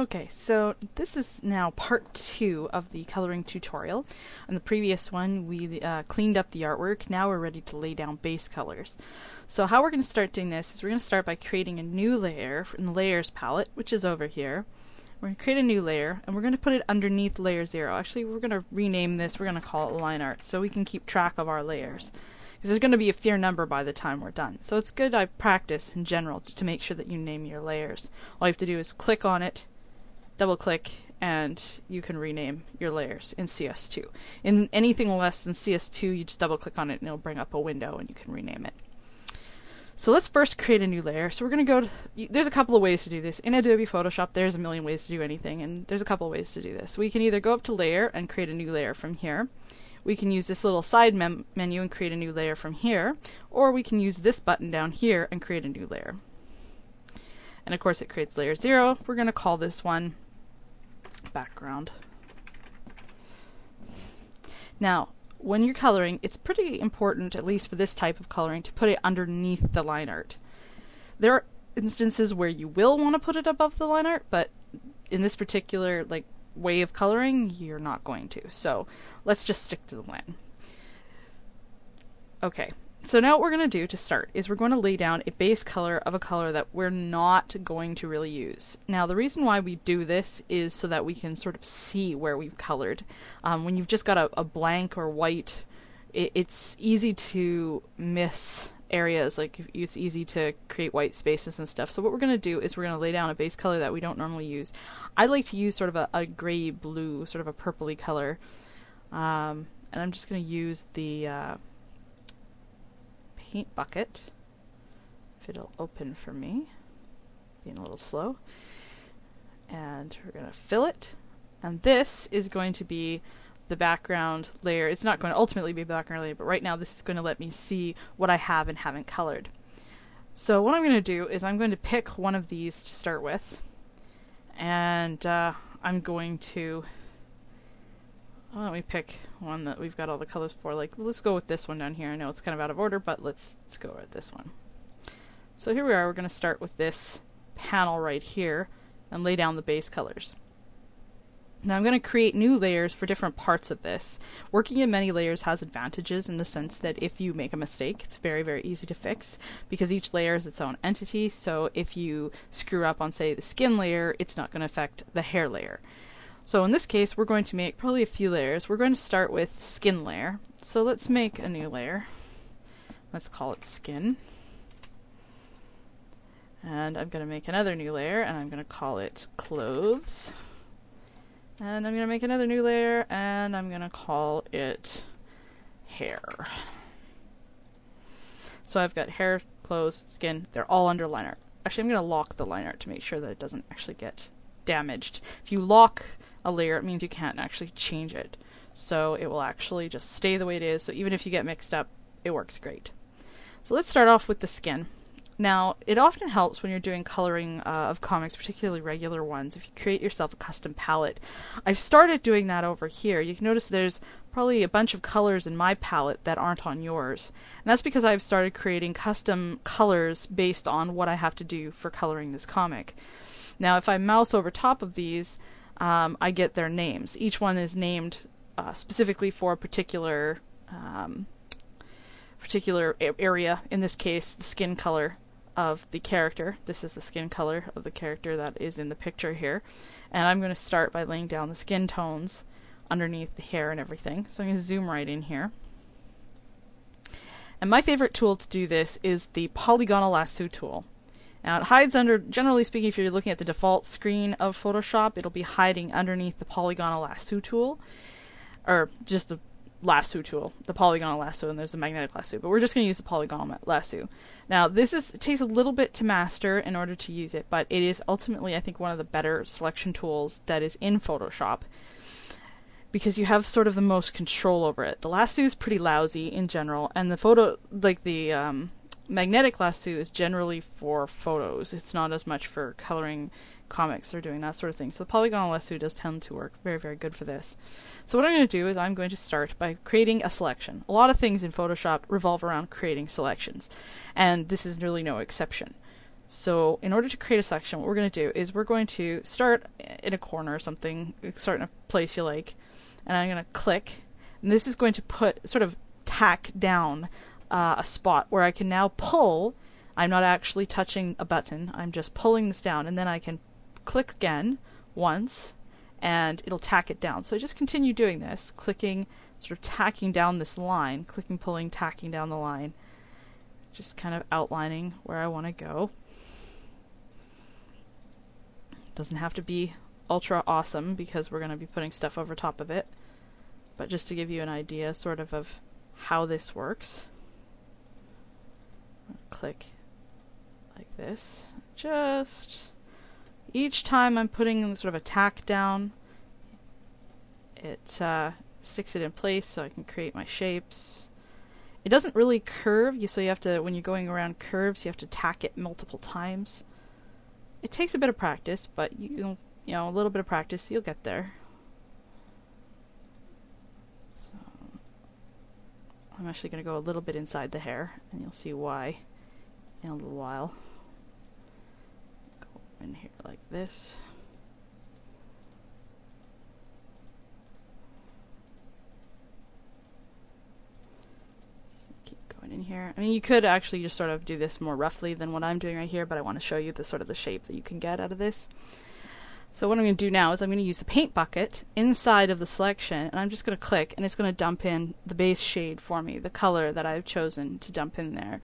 Okay, so this is now part 2 of the coloring tutorial. In the previous one, we cleaned up the artwork. Now we're ready to lay down base colors. So how we're going to start doing this is we're going to start by creating a new layer in the layers palette, which is over here. We're going to create a new layer, and we're going to put it underneath layer 0. Actually, we're going to rename this. We're going to call it line art, so we can keep track of our layers. Because there's going to be a fair number by the time we're done. So it's good I practice in general to make sure that you name your layers. All you have to do is click on it, double click, and you can rename your layers in CS2. In anything less than CS2, you just double click on it and it'll bring up a window and you can rename it. So let's first create a new layer. So we're going to go to, there's a couple of ways to do this. In Adobe Photoshop, there's a million ways to do anything, and there's a couple of ways to do this. We can either go up to layer and create a new layer from here. We can use this little side menu and create a new layer from here, or we can use this button down here and create a new layer. And of course it creates layer 0. We're going to call this one background. Now, when you're coloring, it's pretty important, at least for this type of coloring, to put it underneath the line art. There are instances where you will want to put it above the line art, but in this particular way of coloring, you're not going to. So let's just stick to the plan. Okay. So now what we're going to do to start is we're going to lay down a base color of a color that we're not going to really use. Now the reason why we do this is so that we can sort of see where we've colored. When you've just got a blank or white, it's easy to miss areas, it's easy to create white spaces and stuff. So what we're going to do is we're going to lay down a base color that we don't normally use. I like to use sort of a gray blue, sort of a purpley color. And I'm just going to use the paint bucket, if it'll open for me, being a little slow, and we're going to fill it, and this is going to be the background layer. It's not going to ultimately be a background layer, but right now this is going to let me see what I have and haven't colored. So what I'm going to do is I'm going to pick one of these to start with, and I'm going to let me pick one that we've got all the colors for. Let's go with this one down here. I know it's kind of out of order, but let's go with this one. So here we are. We're going to start with this panel right here and lay down the base colors. Now I'm going to create new layers for different parts of this. Working in many layers has advantages in the sense that if you make a mistake, it's very, very easy to fix because each layer is its own entity. So if you screw up on, say, the skin layer, it's not going to affect the hair layer. So in this case, we're going to make probably a few layers. We're going to start with skin layer. So let's make a new layer. Let's call it skin. And I'm going to make another new layer, and I'm going to call it clothes. And I'm going to make another new layer, and I'm going to call it hair. So I've got hair, clothes, skin. They're all under line art. Actually, I'm going to lock the line art to make sure that it doesn't actually get damaged. If you lock a layer, it means you can't actually change it. So it will actually just stay the way it is. So even if you get mixed up, it works great. So let's start off with the skin. Now, it often helps when you're doing coloring of comics, particularly regular ones, if you create yourself a custom palette. I've started doing that over here. You can notice there's probably a bunch of colors in my palette that aren't on yours. And that's because I've started creating custom colors based on what I have to do for coloring this comic. Now, if I mouse over top of these, I get their names. Each one is named specifically for a particular area. In this case, the skin color of the character. This is the skin color of the character that is in the picture here. And I'm going to start by laying down the skin tones underneath the hair and everything. So I'm going to zoom right in here. And my favorite tool to do this is the Polygonal Lasso tool. Now it hides under, generally speaking, if you're looking at the default screen of Photoshop, it'll be hiding underneath the Polygonal Lasso tool, or just the Lasso tool, the Polygonal Lasso, and there's the Magnetic Lasso, but we're just going to use the Polygonal Lasso. Now it takes a little bit to master in order to use it, but it is ultimately, I think, one of the better selection tools that is in Photoshop, because you have sort of the most control over it. The Lasso is pretty lousy in general, and the Magnetic Lasso is generally for photos. It's not as much for coloring comics or doing that sort of thing. So the Polygonal Lasso does tend to work very, very good for this. So what I'm going to do is I'm going to start by creating a selection. A lot of things in Photoshop revolve around creating selections, and this is really no exception. So in order to create a section, what we're going to do is we're going to start in a corner or something, start in a place you like, and I'm going to click, and this is going to put, sort of tack down a spot where I can now pull. I'm not actually touching a button, I'm just pulling this down, and then I can click again once, and it'll tack it down. So I just continue doing this, clicking, sort of tacking down this line, clicking, pulling, tacking down the line, just kind of outlining where I want to go. Doesn't have to be ultra awesome because we're going to be putting stuff over top of it, but just to give you an idea sort of how this works. Click like this. Just each time I'm putting sort of a tack down, it sticks it in place so I can create my shapes. It doesn't really curve, so you have to, when you're going around curves, you have to tack it multiple times. It takes a bit of practice, but you know, a little bit of practice, you'll get there. So I'm actually going to go a little bit inside the hair, and you'll see why in a little while. Go in here like this. In here. I mean, you could actually just sort of do this more roughly than what I'm doing right here, but I want to show you the sort of the shape that you can get out of this. So what I'm going to do now is I'm going to use the paint bucket inside of the selection, and I'm just going to click, and it's going to dump in the base shade for me, the color that I've chosen to dump in there.